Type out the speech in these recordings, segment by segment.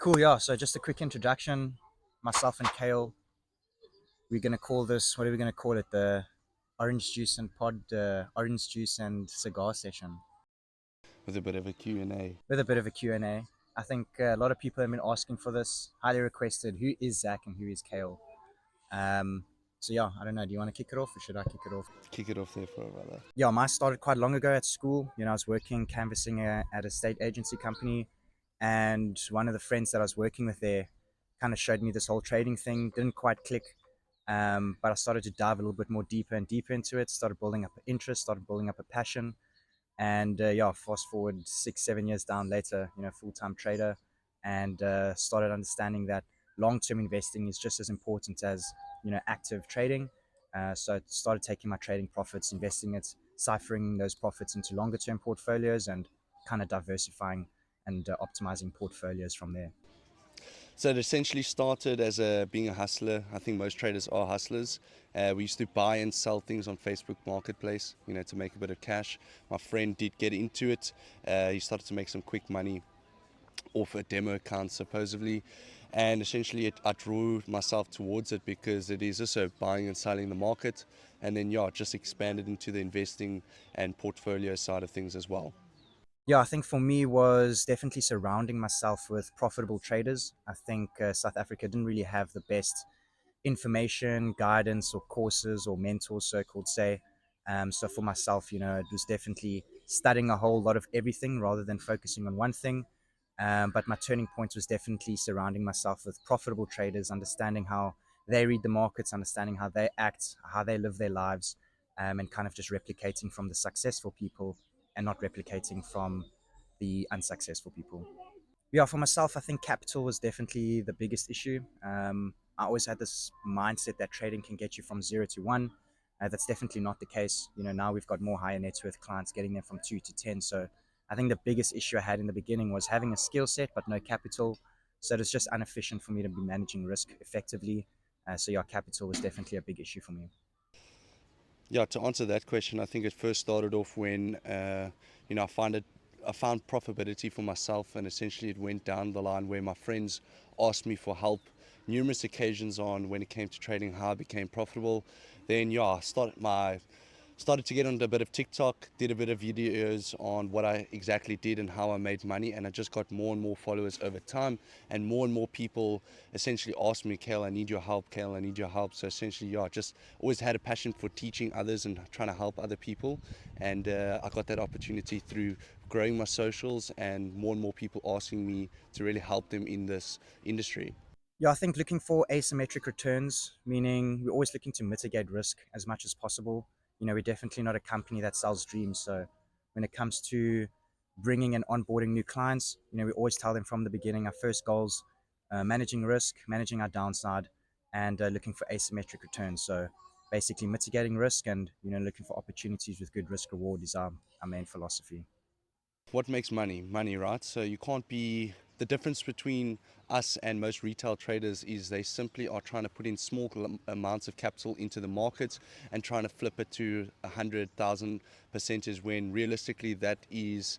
Cool, yeah. So just a quick introduction. Myself and Kale, we're gonna call this. What are we gonna call it? The orange juice and cigar session with a bit of a Q&A. with a bit of a Q&A. I think a lot of people have been asking for this. Highly requested. Who is Zach and who is Kale? Um, so yeah, I don't know. Do you want to kick it off or should I kick it off? Kick it off there for a brother. Yeah, mine started quite long ago at school. I was working canvassing at a state agency company, and one of the friends that I was working with there kind of showed me this whole trading thing. Didn't quite click, but I started to dive a little bit more deeper and deeper into it. Started building up an interest, started building up a passion, and yeah, fast forward 6, 7 years down later, full time trader, and started understanding that long term investing is just as important as active trading. So I started taking my trading profits, investing it, ciphering those profits into longer term portfolios, and kind of diversifying and optimizing portfolios from there. So it essentially started as being a hustler. I think most traders are hustlers. We used to buy and sell things on Facebook Marketplace, to make a bit of cash. My friend did get into it. He started to make some quick money off a demo account, supposedly. And essentially, I drew myself towards it because it is also buying and selling the market. And then, yeah, just expanded into the investing and portfolio side of things as well. Yeah, I think for me was definitely surrounding myself with profitable traders. I think South Africa didn't really have the best information, guidance, or courses or mentors, so called say. So for myself, it was definitely studying a whole lot of everything rather than focusing on one thing. But my turning point was definitely surrounding myself with profitable traders, understanding how they read the markets, understanding how they act, how they live their lives, and kind of just replicating from the successful people and not replicating from the unsuccessful people. Yeah, for myself, I think capital was definitely the biggest issue. I always had this mindset that trading can get you from 0 to 1. That's definitely not the case. Now we've got more higher net worth clients getting them from 2 to 10. So I think the biggest issue I had in the beginning was having a skill set but no capital. So it was just inefficient for me to be managing risk effectively. So yeah, capital was definitely a big issue for me. Yeah, to answer that question, I think it first started off when I found profitability for myself, and essentially it went down the line where my friends asked me for help numerous occasions on when it came to trading, how I became profitable. Then yeah, I started to get on a bit of TikTok, did a bit of videos on what I exactly did and how I made money, and I just got more and more followers over time, and more people essentially asked me, Kale, I need your help, Kale, I need your help. So essentially, yeah, just always had a passion for teaching others and trying to help other people, and I got that opportunity through growing my socials and more people asking me to really help them in this industry. Yeah, I think looking for asymmetric returns, meaning we're always looking to mitigate risk as much as possible. We're definitely not a company that sells dreams. So when it comes to bringing and onboarding new clients, we always tell them from the beginning our first goals, managing risk, managing our downside, and looking for asymmetric returns. So basically mitigating risk and looking for opportunities with good risk reward is our main philosophy. What makes money? Money, right? So you can't be the difference between us and most retail traders is they simply are trying to put in small amounts of capital into the market and trying to flip it to 100,000 percentage when realistically that is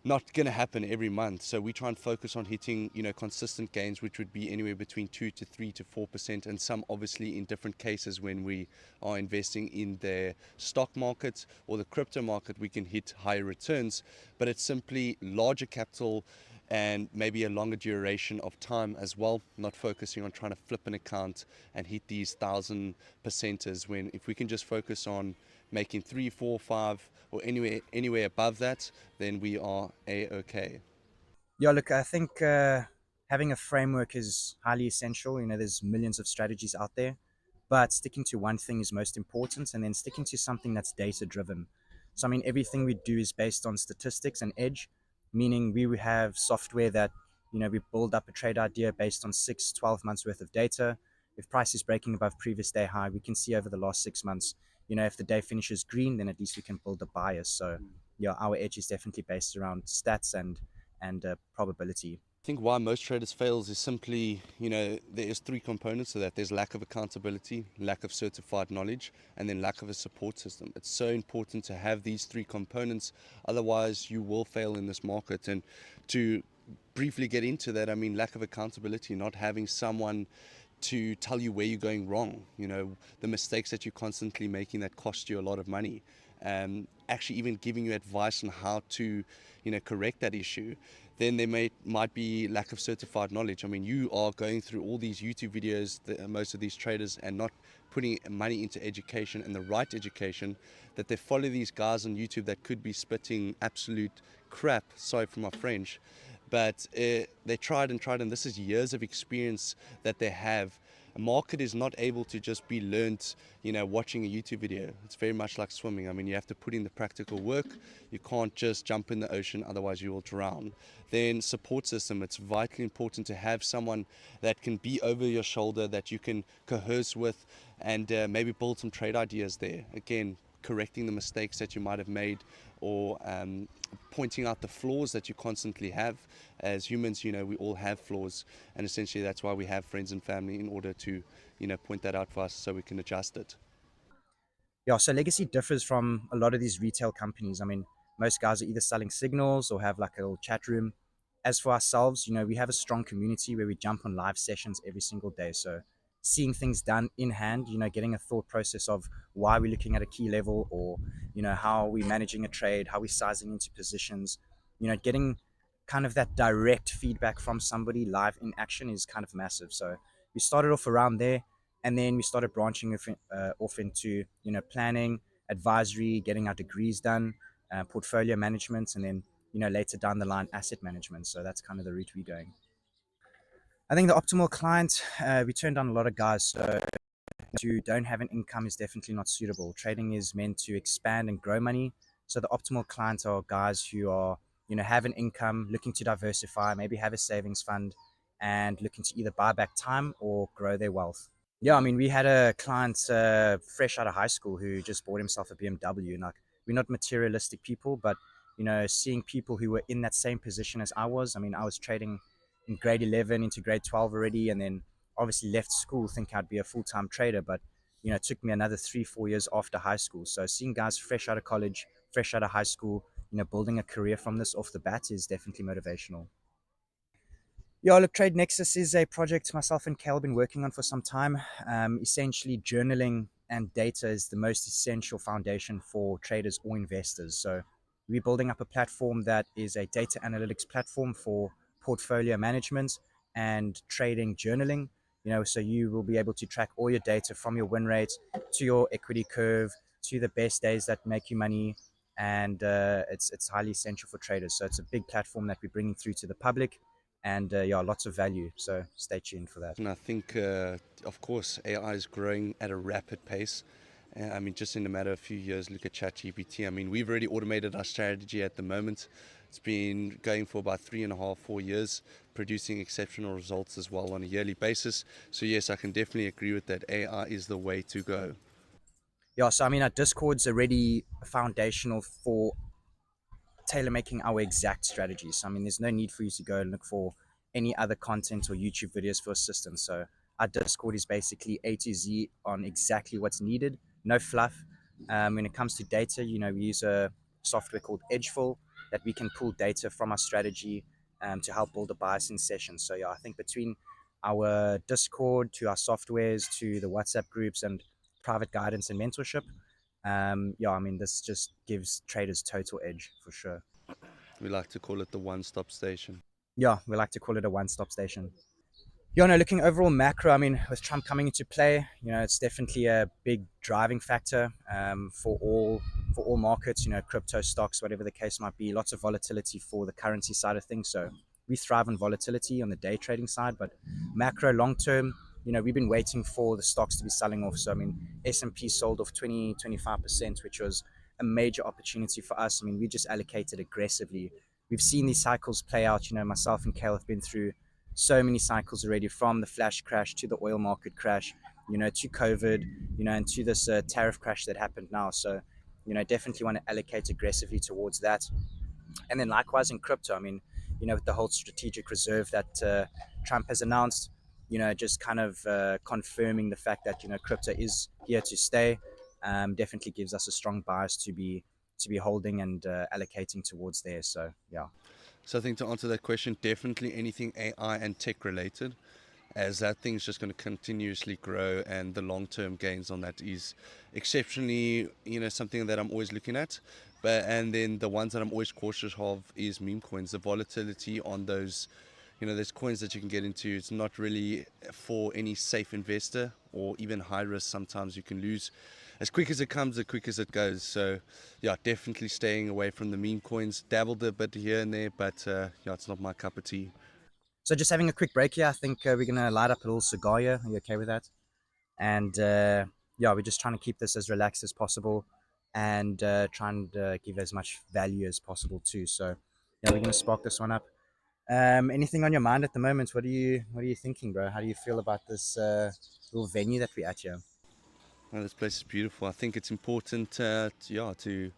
not going to happen every month. So we try and focus on hitting, consistent gains, which would be anywhere between 2 to 3 to 4%, and some obviously in different cases when we are investing in the stock market or the crypto market, we can hit higher returns. But it's simply larger capital and maybe a longer duration of time as well, not focusing on trying to flip an account and hit these 1,000 percenters, when if we can just focus on making 3, 4, 5 or anywhere above that, then we are a-okay. Yeah, look, I think having a framework is highly essential. There's millions of strategies out there, but sticking to one thing is most important, and then sticking to something that's data driven. So, I mean, everything we do is based on statistics and edge, meaning we have software that, we build up a trade idea based on 6, 12 months worth of data. If price is breaking above previous day high, we can see over the last 6 months, if the day finishes green, then at least we can build a bias. So, yeah, our edge is definitely based around stats and probability. I think why most traders fails is simply, there is three components to that. There's lack of accountability, lack of certified knowledge, and then lack of a support system. It's so important to have these three components, otherwise you will fail in this market. And to briefly get into that, I mean, lack of accountability, not having someone to tell you where you're going wrong, the mistakes that you're constantly making that cost you a lot of money, actually even giving you advice on how to, correct that issue. Then there might be lack of certified knowledge. I mean, you are going through all these YouTube videos, most of these traders, and not putting money into education and the right education, that they follow these guys on YouTube that could be spitting absolute crap, sorry for my French, but they tried, and this is years of experience that they have. A market is not able to just be learnt, watching a YouTube video. It's very much like swimming. I mean, you have to put in the practical work. You can't just jump in the ocean, otherwise you will drown. Then support system. It's vitally important to have someone that can be over your shoulder, that you can coerce with, and maybe build some trade ideas there. Again, correcting the mistakes that you might have made, or pointing out the flaws that you constantly have. As humans, we all have flaws, and essentially that's why we have friends and family, in order to, point that out for us so we can adjust it. Yeah, so legacy differs from a lot of these retail companies. I mean, most guys are either selling signals or have like a little chat room. As for ourselves, we have a strong community where we jump on live sessions every single day. So seeing things done in hand, getting a thought process of why we're looking at a key level, or, how we're managing a trade, how we're sizing into positions, getting kind of that direct feedback from somebody live in action is kind of massive. So we started off around there, and then we started branching off into planning, advisory, getting our degrees done, portfolio management, and then later down the line asset management. So that's kind of the route we're going. I think the optimal client, we turned down a lot of guys. So who don't have an income is definitely not suitable. Trading is meant to expand and grow money. So the optimal clients are guys who are, have an income, looking to diversify, maybe have a savings fund, and looking to either buy back time or grow their wealth. Yeah, I mean, we had a client fresh out of high school who just bought himself a BMW. And like, we're not materialistic people, but seeing people who were in that same position as I was. I mean, I was trading in grade 11 into grade 12 already, and then obviously left school thinking I'd be a full-time trader. But it took me another 3-4 years after high school. So seeing guys fresh out of college, fresh out of high school, building a career from this off the bat is definitely motivational. Yeah, look, Trade Nexus is a project myself and Cal have been working on for some time. Essentially, journaling and data is the most essential foundation for traders or investors. So, we're building up a platform that is a data analytics platform for portfolio management and trading journaling. So you will be able to track all your data from your win rate to your equity curve to the best days that make you money, and it's highly essential for traders. So it's a big platform that we're bringing through to the public, and yeah, lots of value. So stay tuned for that. And I think, of course, AI is growing at a rapid pace. I mean, just in a matter of a few years, look at ChatGPT. I mean, we've already automated our strategy at the moment. It's been going for about 3.5, 4 years, producing exceptional results as well on a yearly basis. So yes, I can definitely agree with that. AI is the way to go. Yeah, so I mean, our Discord's already foundational for tailor making our exact strategies. So, I mean, there's no need for you to go and look for any other content or YouTube videos for assistance. So our Discord is basically A to Z on exactly what's needed, no fluff. When it comes to data, we use a software called Edgeful that we can pull data from our strategy to help build a bias in sessions. So yeah, I think between our Discord to our softwares to the WhatsApp groups and private guidance and mentorship, yeah, I mean, this just gives traders total edge for sure. We like to call it the one-stop station. Yeah, we like to call it a one-stop station. Yeah, no, looking overall macro, I mean, with Trump coming into play, it's definitely a big driving factor for all markets, crypto stocks, whatever the case might be. Lots of volatility for the currency side of things. So we thrive on volatility on the day trading side, but macro long term, we've been waiting for the stocks to be selling off. So I mean, S&P sold off 20-25%, which was a major opportunity for us. I mean, we just allocated aggressively. We've seen these cycles play out. Myself and Kale have been through so many cycles already, from the flash crash to the oil market crash, to COVID, and to this tariff crash that happened now. So, definitely want to allocate aggressively towards that. And then likewise in crypto, I mean, with the whole strategic reserve that Trump has announced, just kind of confirming the fact that, crypto is here to stay, definitely gives us a strong bias to be holding and allocating towards there. So, yeah. So I think to answer that question, definitely anything AI and tech related, as that thing's just going to continuously grow, and the long-term gains on that is exceptionally, something that I'm always looking at. But and then the ones that I'm always cautious of is meme coins. The volatility on those, there's coins that you can get into. It's not really for any safe investor or even high risk. Sometimes you can lose as quick as it comes, as quick as it goes. So yeah, definitely staying away from the meme coins. Dabbled a bit here and there, but yeah, it's not my cup of tea. So just having a quick break here. I think we're gonna light up a little cigar here. Are you okay with that? And yeah, we're just trying to keep this as relaxed as possible, and try and give as much value as possible too. So yeah, we're gonna spark this one up. Anything on your mind at the moment? What are you thinking, bro? How do you feel about this little venue that we're at here? Well, this place is beautiful. I think it's important, to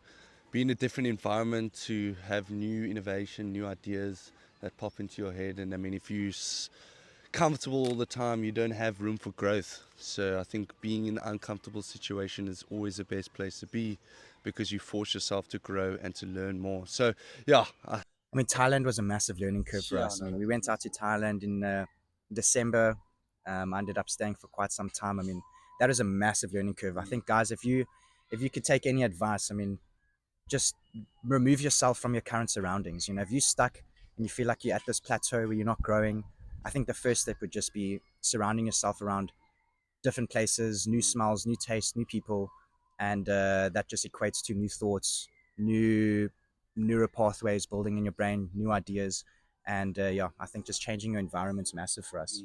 be in a different environment, to have new innovation, new ideas that pop into your head. And I mean, if you're comfortable all the time, you don't have room for growth. So I think being in an uncomfortable situation is always the best place to be, because you force yourself to grow and to learn more. So yeah, I mean, Thailand was a massive learning curve for yeah, us. I no, mean, we went out to Thailand in December. I ended up staying for quite some time. I mean, that is a massive learning curve. I think, guys, if you could take any advice, I mean, just remove yourself from your current surroundings. If you're stuck and you feel like you're at this plateau where you're not growing, I think the first step would just be surrounding yourself around different places, new smells, new tastes, new people, and that just equates to new thoughts, new neural pathways building in your brain, new ideas, and yeah, I think just changing your environment's massive for us.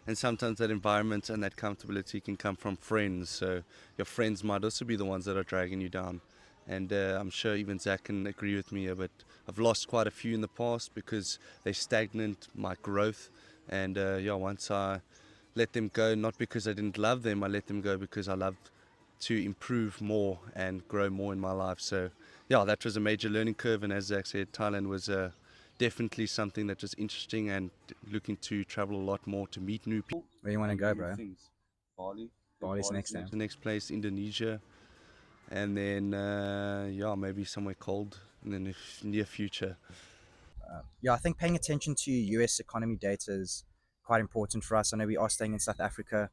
and sometimes that environment and that comfortability can come from friends. So your friends might also be the ones that are dragging you down. And I'm sure even Zach can agree with me, but I've lost quite a few in the past because they stagnant my growth. And yeah, once I let them go, not because I didn't love them, I let them go because I loved to improve more and grow more in my life. So yeah, that was a major learning curve. And as Zach said, Thailand was definitely something that was interesting, and looking to travel a lot more to meet new people Where you want to and go, new bro? things. Bali. Bali's next time. The next place, Indonesia, and then yeah, maybe somewhere cold in the near future. Yeah, I think paying attention to US economy data is quite important for us. I know we are staying in South Africa.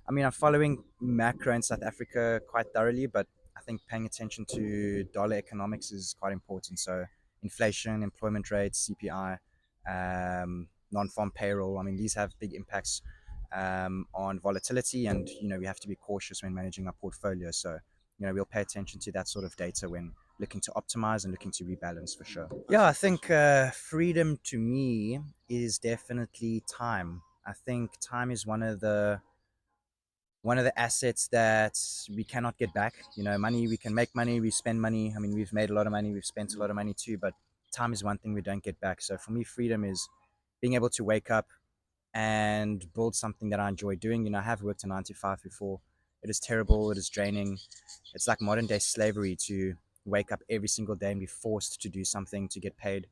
I mean, I'm following macro in South Africa quite thoroughly, but I think paying attention to dollar economics is quite important. So, inflation, employment rates, CPI, non-farm payroll. I mean, these have big impacts on volatility, and we have to be cautious when managing our portfolio. So, we'll pay attention to that sort of data when looking to optimize and looking to rebalance for sure. Yeah, I think freedom to me is definitely time. I think time is one of the assets that we cannot get back. Money, we can make money, we spend money. I mean, we've made a lot of money, we've spent a lot of money too, but time is one thing we don't get back. So for me, freedom is being able to wake up and build something that I enjoy doing. I have worked a 9 to 5 before. It is terrible, it is draining. It's like modern day slavery to wake up every single day and be forced to do something to get paid,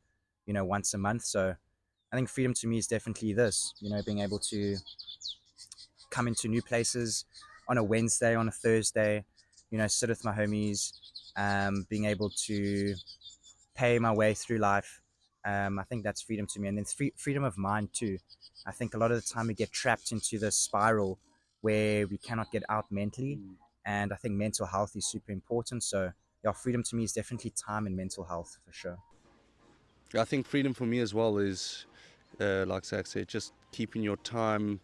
once a month. So I think freedom to me is definitely this, being able to come into new places on a Wednesday, on a Thursday, sit with my homies, being able to pay my way through life. I think that's freedom to me. And then freedom of mind too. I think a lot of the time we get trapped into this spiral where we cannot get out mentally. And I think mental health is super important. So, yeah, freedom to me is definitely time and mental health for sure. I think freedom for me as well is, like Zach said, just keeping your time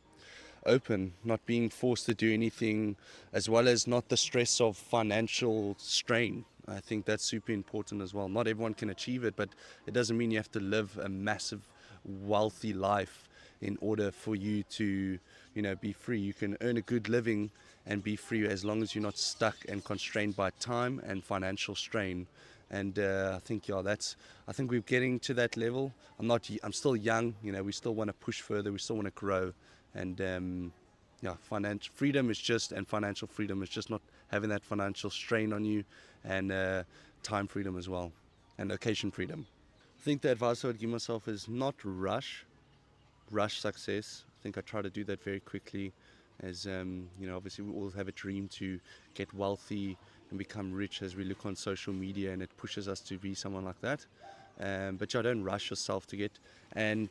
open, not being forced to do anything, as well as not the stress of financial strain. I think that's super important as well. Not everyone can achieve it, but it doesn't mean you have to live a massive, wealthy life in order for you to, be free. You can earn a good living and be free as long as you're not stuck and constrained by time and financial strain. And I think yeah, I think we're getting to that level. I'm still young. We still want to push further. We still want to grow, and yeah, financial freedom is just, and financial freedom is just not having that financial strain on you, and time freedom as well, and location freedom. I think the advice I would give myself is not rush success. I think I try to do that very quickly, as obviously we all have a dream to get wealthy and become rich, as we look on social media and it pushes us to be someone like that. But yeah, don't rush yourself to get and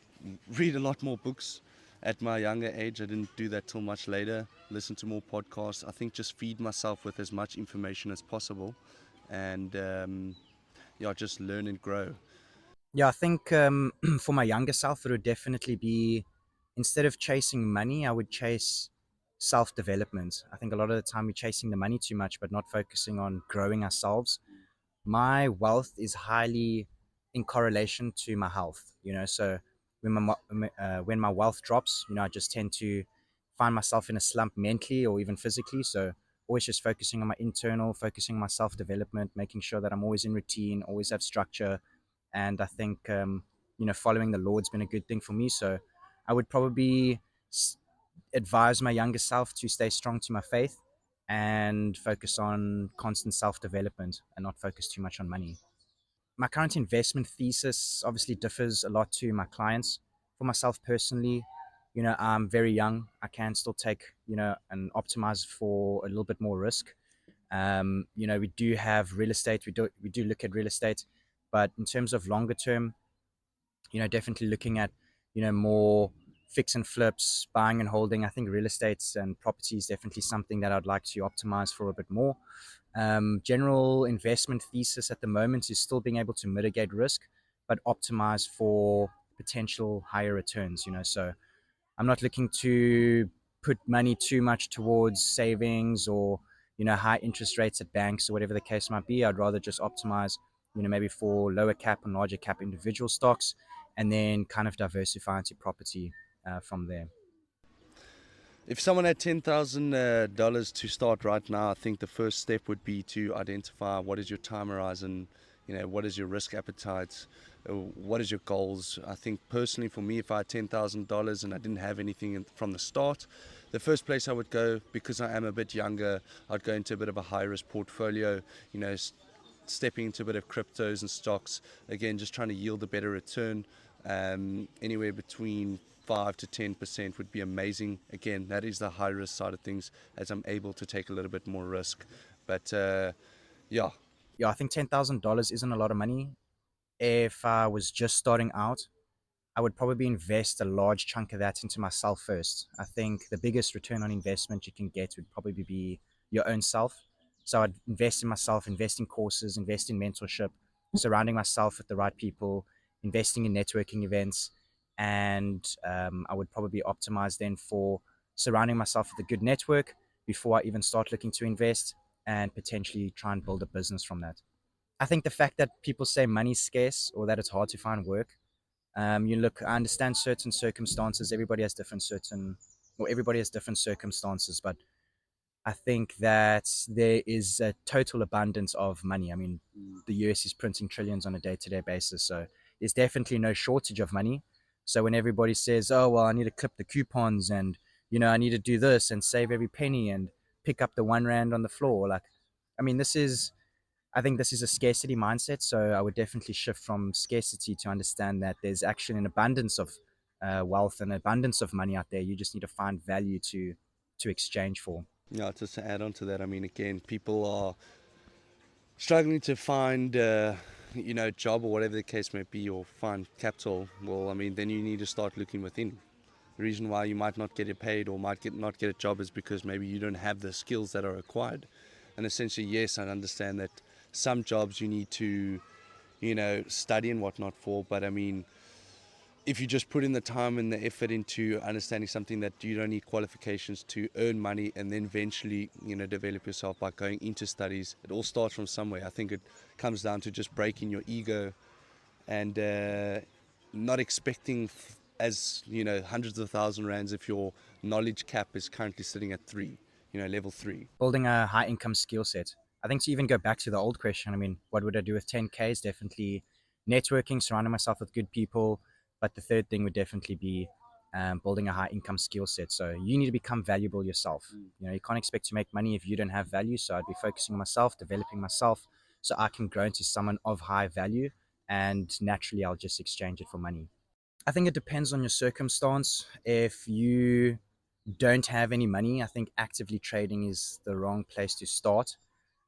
read a lot more books. At my younger age, I didn't do that till much later. Listen to more podcasts. I think just feed myself with as much information as possible, and yeah, just learn and grow. Yeah, I think for my younger self, it would definitely be instead of chasing money, I would chase self development. I think a lot of the time we're chasing the money too much, but not focusing on growing ourselves. My wealth is highly in correlation to my health. So when my wealth drops, I just tend to find myself in a slump mentally or even physically. So always just focusing on my internal, focusing on my self development, making sure that I'm always in routine, always have structure, and I think following the Lord's been a good thing for me. So I would probably advise my younger self to stay strong to my faith and focus on constant self development and not focus too much on money. My current investment thesis obviously differs a lot to my clients. For myself personally, I'm very young. I can still take, and optimize for a little bit more risk. We do have real estate. We do look at real estate, but in terms of longer term, definitely looking at, more fix and flips, buying and holding. I think real estates and property is definitely something that I'd like to optimize for a bit more. General investment thesis at the moment is still being able to mitigate risk, but optimize for potential higher returns. So I'm not looking to put money too much towards savings or high interest rates at banks or whatever the case might be. I'd rather just optimize, maybe for lower cap and larger cap individual stocks, and then kind of diversify into property from there. If someone had $10,000 to start right now, I think the first step would be to identify what is your time horizon, what is your risk appetite, what is your goals. I think personally for me, if I had $10,000 and I didn't have anything from the start, the first place I would go, because I am a bit younger, I'd go into a bit of a high risk portfolio, stepping into a bit of cryptos and stocks, again, just trying to yield a better return. Anywhere between 5 to 10% would be amazing. Again, that is the high risk side of things, as I'm able to take a little bit more risk. But yeah, Yeah, I think $10,000 isn't a lot of money. If I was just starting out, I would probably invest a large chunk of that into myself first. I think the biggest return on investment you can get would probably be your own self. So I'd invest in myself, invest in courses, invest in mentorship, surrounding myself with the right people, investing in networking events, and I would probably optimize then for surrounding myself with a good network before I even start looking to invest and potentially try and build a business from that. I think the fact that people say money's scarce or that it's hard to find work, I understand certain circumstances. Everybody has different circumstances, but I think that there is a total abundance of money. I mean, the US is printing trillions on a day to day basis. So there's definitely no shortage of money. So when everybody says, oh, well, I need to clip the coupons and, I need to do this and save every penny and pick up the 1 rand on the floor, like, I mean, I think this is a scarcity mindset. So I would definitely shift from scarcity to understand that there's actually an abundance of wealth and abundance of money out there. You just need to find value to exchange for. yeah. Just to add on to that, I mean, again, people are struggling to find, job or whatever the case may be, or find capital. Well, I mean, then you need to start looking within. The reason why you might not get it paid or might not get a job is because maybe you don't have the skills that are required. And essentially, yes, I understand that some jobs you need to, study and whatnot for. But I mean, if you just put in the time and the effort into understanding something that you don't need qualifications to earn money and then eventually, develop yourself by going into studies, it all starts from somewhere. I think it comes down to just breaking your ego and not expecting as hundreds of thousand rands if your knowledge cap is currently sitting at 3, level 3. Building a high income skill set. I think to even go back to the old question, I mean, what would I do with 10K is definitely networking, surrounding myself with good people. But the third thing would definitely be building a high income skill set. So you need to become valuable yourself. You can't expect to make money if you don't have value. So I'd be focusing on myself, developing myself so I can grow into someone of high value. And naturally, I'll just exchange it for money. I think it depends on your circumstance. If you don't have any money, I think actively trading is the wrong place to start.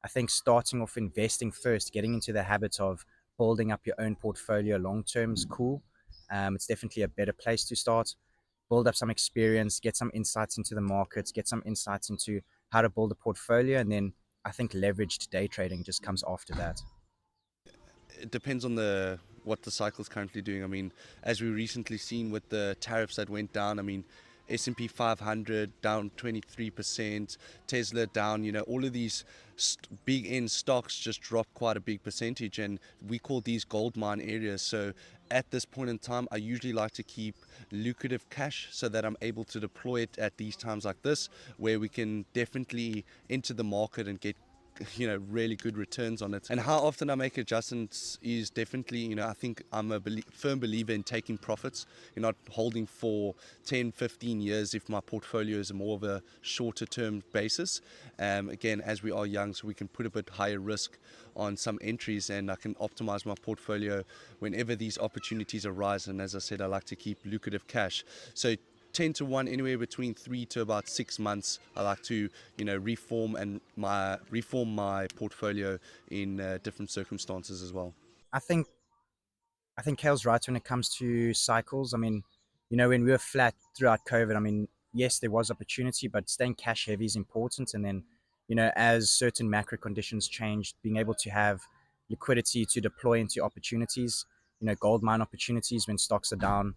I think starting off investing first, getting into the habit of building up your own portfolio long term is cool. It's definitely a better place to start. Build up some experience, get some insights into the markets, get some insights into how to build a portfolio, and then I think leveraged day trading just comes after that. It depends on the what the cycle is currently doing. I mean, as we recently seen with the tariffs that went down, I mean, S&P 500 down 23%, Tesla down, all of these big end stocks just dropped quite a big percentage, and we call these gold mine areas. So at this point in time, I usually like to keep lucrative cash so that I'm able to deploy it at these times like this, where we can definitely enter the market and get really good returns on it. And how often I make adjustments is definitely, I think I'm a firm believer in taking profits. You're not holding for 10, 15 years if my portfolio is more of a shorter term basis. Again, as we are young, so we can put a bit higher risk on some entries, and I can optimize my portfolio whenever these opportunities arise. And as I said, I like to keep lucrative cash. So 10 to 1, anywhere between 3 to about 6 months, I like to reform my portfolio in different circumstances as well. I think I think Kale's right when it comes to cycles. I mean, when we were flat throughout COVID, I mean, yes, there was opportunity, but staying cash heavy is important. And then, as certain macro conditions changed, being able to have liquidity to deploy into opportunities, gold mine opportunities when stocks are down,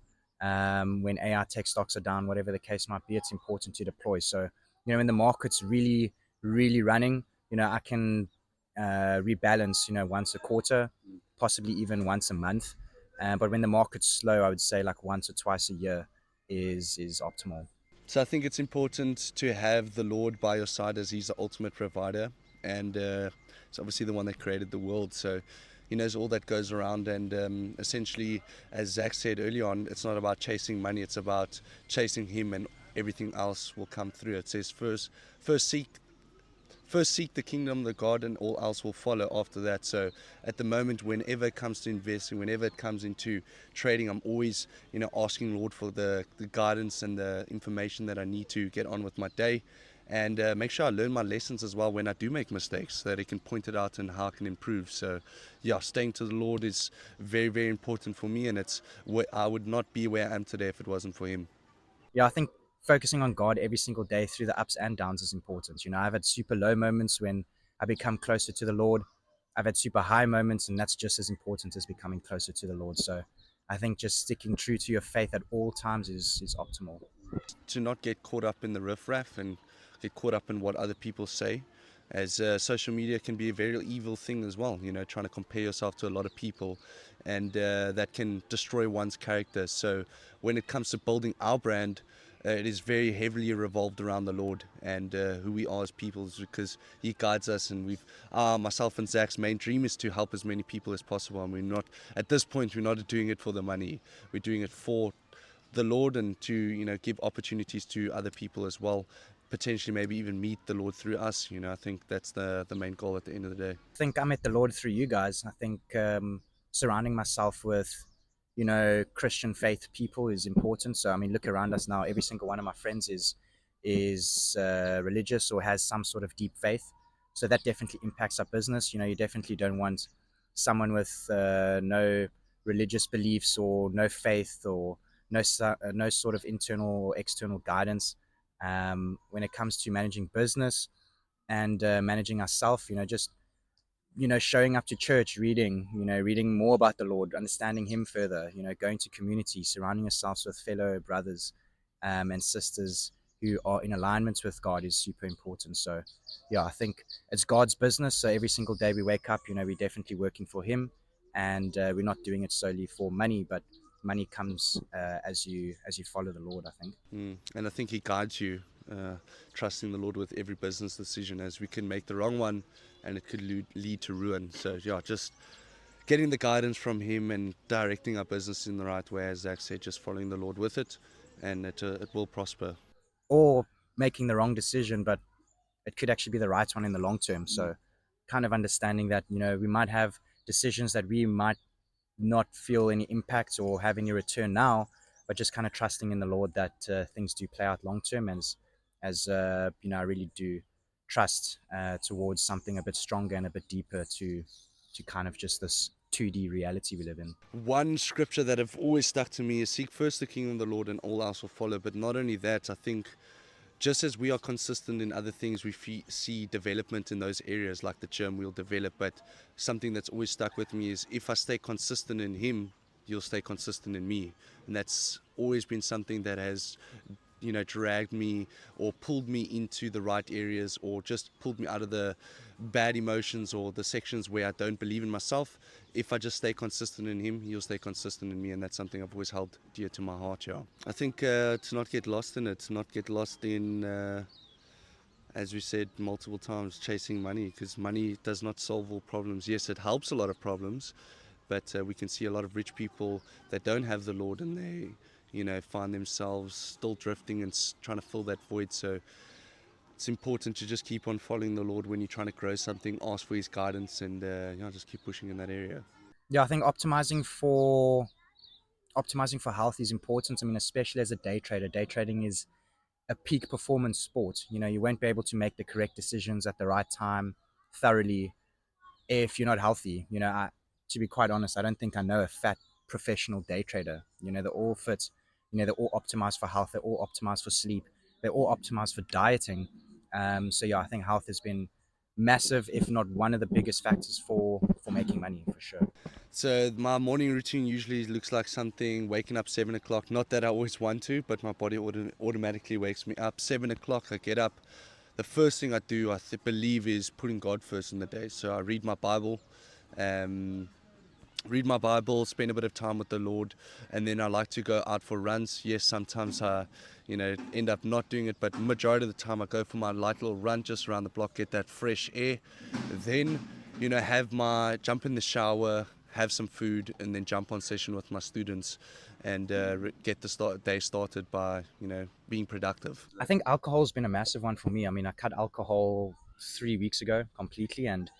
when AI tech stocks are down, whatever the case might be, it's important to deploy. So, when the market's really, really running, I can rebalance, once a quarter, possibly even once a month, but when the market's slow, I would say like once or twice a year is optimal. So I think it's important to have the Lord by your side, as He's the ultimate provider, and it's obviously the one that created the world. So He knows all that goes around, and essentially, as Zach said earlier on, it's not about chasing money; it's about chasing Him, and everything else will come through. It says first seek the kingdom of God, and all else will follow after that. So at the moment, whenever it comes to investing, whenever it comes into trading, I'm always asking Lord for the guidance and the information that I need to get on with my day, and make sure I learn my lessons as well when I do make mistakes, so that He can point it out and how I can improve. So yeah, staying to the Lord is very, very important for me, and it's where I would not be where I am today if it wasn't for Him. Yeah, I think focusing on God every single day through the ups and downs is important. I've had super low moments when I become closer to the Lord. I've had super high moments, and that's just as important as becoming closer to the Lord. So I think just sticking true to your faith at all times is optimal. To not get caught up in the riffraff and get caught up in what other people say, as social media can be a very evil thing as well, trying to compare yourself to a lot of people, and that can destroy one's character. So when it comes to building our brand, it is very heavily revolved around the Lord and who we are as people, because He guides us. And myself and Zach's main dream is to help as many people as possible. And we're not, at this point, we're not doing it for the money. We're doing it for the Lord, and to give opportunities to other people as well, potentially maybe even meet the Lord through us. I think that's the main goal at the end of the day. I think I met the Lord through you guys. I think surrounding myself with, Christian faith people is important. So I mean, look around us now. Every single one of my friends is religious or has some sort of deep faith. So that definitely impacts our business. You definitely don't want someone with no religious beliefs or no faith or no sort of internal or external guidance when it comes to managing business and managing ourselves. Just showing up to church, reading more about the Lord, understanding Him further, going to community, surrounding yourselves with fellow brothers and sisters who are in alignment with God is super important. So, yeah, I think it's God's business. So every single day we wake up, we're definitely working for Him, and we're not doing it solely for money, but money comes as you follow the Lord, I think. And I think He guides you, trusting the Lord with every business decision, as we can make the wrong one and it could lead to ruin. So yeah, just getting the guidance from Him and directing our business in the right way, as Zach said, just following the Lord with it, and it will prosper. Or making the wrong decision, but it could actually be the right one in the long term. So, kind of understanding that we might have decisions that we might not feel any impact or have any return now, but just kind of trusting in the Lord that things do play out long term, as I really do trust towards something a bit stronger and a bit deeper to kind of just this 2D reality we live in. One scripture that have always stuck to me is seek first the kingdom of the Lord and all else will follow. But not only that, I think just as we are consistent in other things, we see development in those areas, like the gym we'll develop. But something that's always stuck with me is if I stay consistent in Him, you'll stay consistent in me. And that's always been something that has, dragged me or pulled me into the right areas or just pulled me out of the bad emotions or the sections where I don't believe in myself. If I just stay consistent in Him, He'll stay consistent in me, and that's something I've always held dear to my heart. Yeah, I think to not get lost in it, to not get lost in, as we said multiple times, chasing money, because money does not solve all problems. Yes, it helps a lot of problems, but we can see a lot of rich people that don't have the Lord, and they, find themselves still drifting and trying to fill that void. So it's important to just keep on following the Lord when you're trying to grow something. Ask for His guidance, and just keep pushing in that area. Yeah, I think optimizing for health is important. I mean, especially as a day trader. Day trading is a peak performance sport. You won't be able to make the correct decisions at the right time thoroughly if you're not healthy. To be quite honest, I don't think I know a fat professional day trader. They're all fit. They're all optimized for health. They're all optimized for sleep. They're all optimized for dieting. So yeah, I think health has been massive, if not one of the biggest factors for making money for sure. So my morning routine usually looks like something waking up 7 o'clock. Not that I always want to, but my body automatically wakes me up. 7 o'clock, I get up. The first thing I do, believe, is putting God first in the day. So I um, read my Bible, spend a bit of time with the Lord, and then I like to go out for runs. Yes, sometimes I, end up not doing it, but majority of the time I go for my light little run just around the block, get that fresh air. Then, have my jump in the shower, have some food, and then jump on session with my students, and get the day started by, being productive. I think alcohol's been a massive one for me. I mean, I cut alcohol 3 weeks ago completely, and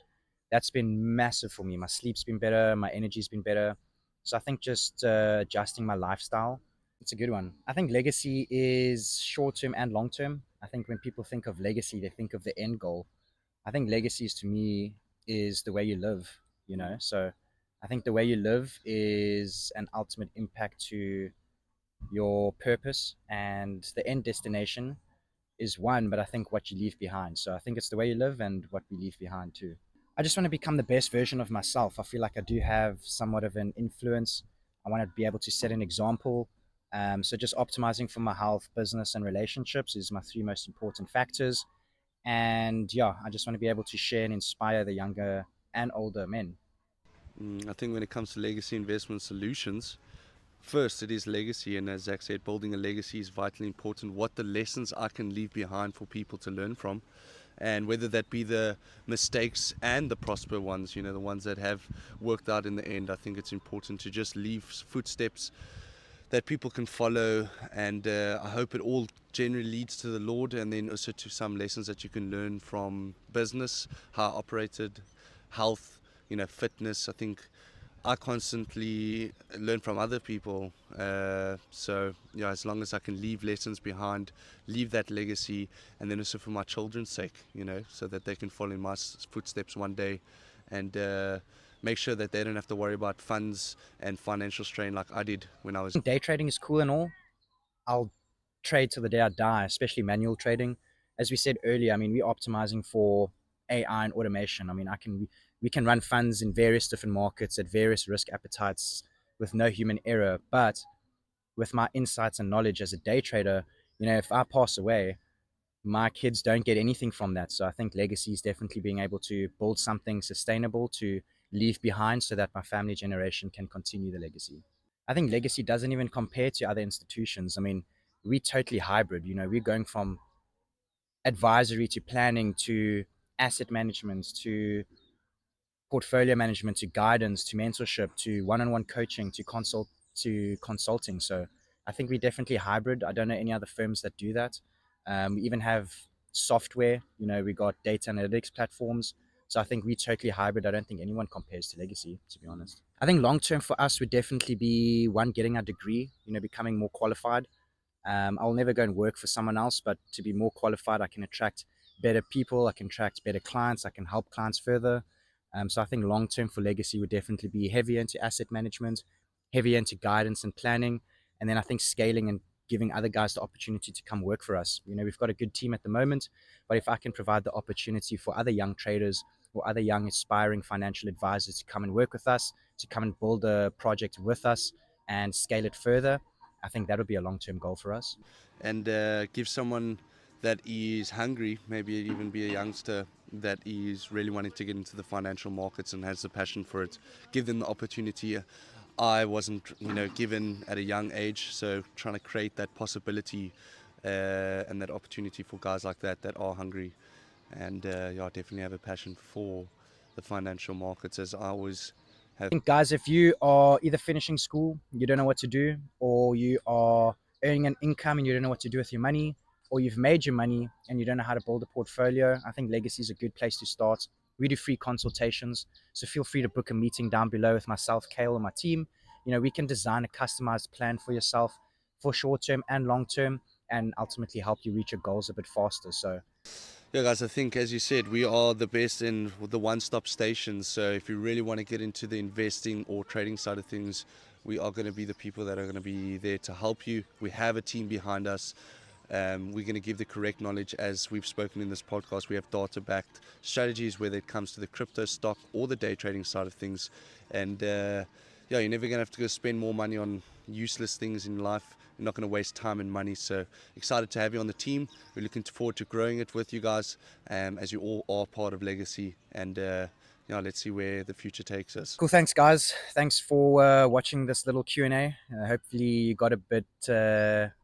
that's been massive for me. My sleep's been better, my energy's been better. So I think just adjusting my lifestyle, it's a good one. I think legacy is short term and long term. I think when people think of legacy, they think of the end goal. I think legacies to me is the way you live. So I think the way you live is an ultimate impact to your purpose, and the end destination is one, but I think what you leave behind. So I think it's the way you live and what we leave behind too. I just want to become the best version of myself. I feel like I do have somewhat of an influence. I want to be able to set an example. So just optimizing for my health, business, and relationships is my three most important factors. And yeah, I just want to be able to share and inspire the younger and older men. I think when it comes to legacy investment solutions, first, it is legacy, and as Zach said, building a legacy is vitally important. What the lessons I can leave behind for people to learn from, and whether that be the mistakes and the prosper ones, the ones that have worked out in the end, I think it's important to just leave footsteps that people can follow, and I hope it all generally leads to the Lord, and then also to some lessons that you can learn from business, how I operated, health, fitness. I think I constantly learn from other people. So yeah, as long as I can leave lessons behind, leave that legacy, and then also for my children's sake, so that they can follow in my footsteps one day, and make sure that they don't have to worry about funds and financial strain like I did when I was. Day trading is cool and all. I'll trade till the day I die, especially manual trading. As we said earlier, I mean, we're optimizing for AI and automation. I mean, we can run funds in various different markets at various risk appetites with no human error. But with my insights and knowledge as a day trader, if I pass away, my kids don't get anything from that. So I think legacy is definitely being able to build something sustainable to leave behind so that my family generation can continue the legacy. I think legacy doesn't even compare to other institutions. I mean, we're totally hybrid. We're going from advisory to planning to asset management to portfolio management to guidance to mentorship to one-on-one coaching to consulting. So I think we're definitely hybrid. I don't know any other firms that do that. We even have software. We got data analytics platforms. So I think we're totally hybrid. I don't think anyone compares to legacy, to be honest. I think long term for us would definitely be one, getting our degree. Becoming more qualified. I'll never go and work for someone else, but to be more qualified, I can attract better people, I can attract better clients, I can help clients further. So I think long term for legacy would definitely be heavier into asset management, heavier into guidance and planning, and then I think scaling and giving other guys the opportunity to come work for us. We've got a good team at the moment, but if I can provide the opportunity for other young traders or other young aspiring financial advisors to come and work with us, to come and build a project with us and scale it further, I think that would be a long term goal for us. And give someone that is hungry, maybe even be a youngster that is really wanting to get into the financial markets and has the passion for it, give them the opportunity. I wasn't, given at a young age, so trying to create that possibility and that opportunity for guys like that are hungry and yeah, definitely have a passion for the financial markets, as I always have. Think, guys, if you are either finishing school, you don't know what to do, or you are earning an income and you don't know what to do with your money, or you've made your money and you don't know how to build a portfolio, I think Legacy is a good place to start. We do free consultations, so feel free to book a meeting down below with myself, Kale, and my team. We can design a customized plan for yourself for short term and long term, and ultimately help you reach your goals a bit faster. So Yeah, guys, I think, as you said, we are the best in the one stop station. So, if you really want to get into the investing or trading side of things, we are going to be the people that are going to be there to help you. We have a team behind us. We're going to give the correct knowledge, as we've spoken in this podcast. We have data backed strategies, whether it comes to the crypto, stock, or the day trading side of things. And yeah, you're never going to have to go spend more money on useless things in life. You're not going to waste time and money. So excited to have you on the team. We're looking forward to growing it with you guys, as you all are part of Legacy. And yeah, let's see where the future takes us. cool. Thanks, guys. Thanks for watching this little Q&A. Hopefully you got a bit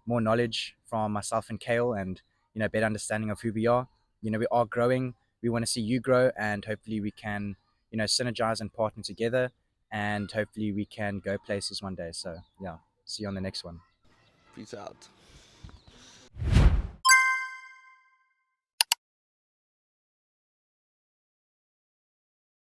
more knowledge from myself and Kale, and better understanding of who we are. We are growing. We want to see you grow, and hopefully we can synergize and partner together, and hopefully we can go places one day. So yeah, see you on the next one. Peace out.